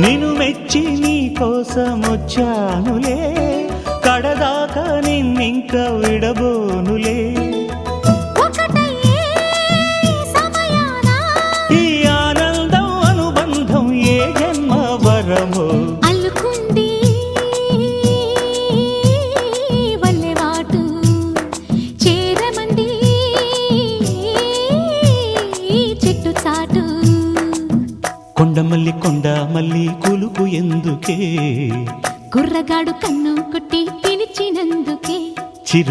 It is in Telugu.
నిన్ను మెచ్చి నీ కోసం వచ్చానులే, కడదాకా నిన్నింక విడబోనులే. ఈ ఆనందం అనుబంధం ఏ జన్మ వరమో అల్లుకుంది వల్లెవాటు, చేరమంది చెట్టు చాటు. కొండమల్లి కొండమల్లి కులుకు ఎందుకే, కుర్రగాడు కన్ను కొట్టి పిలిచినందుకే. చిరు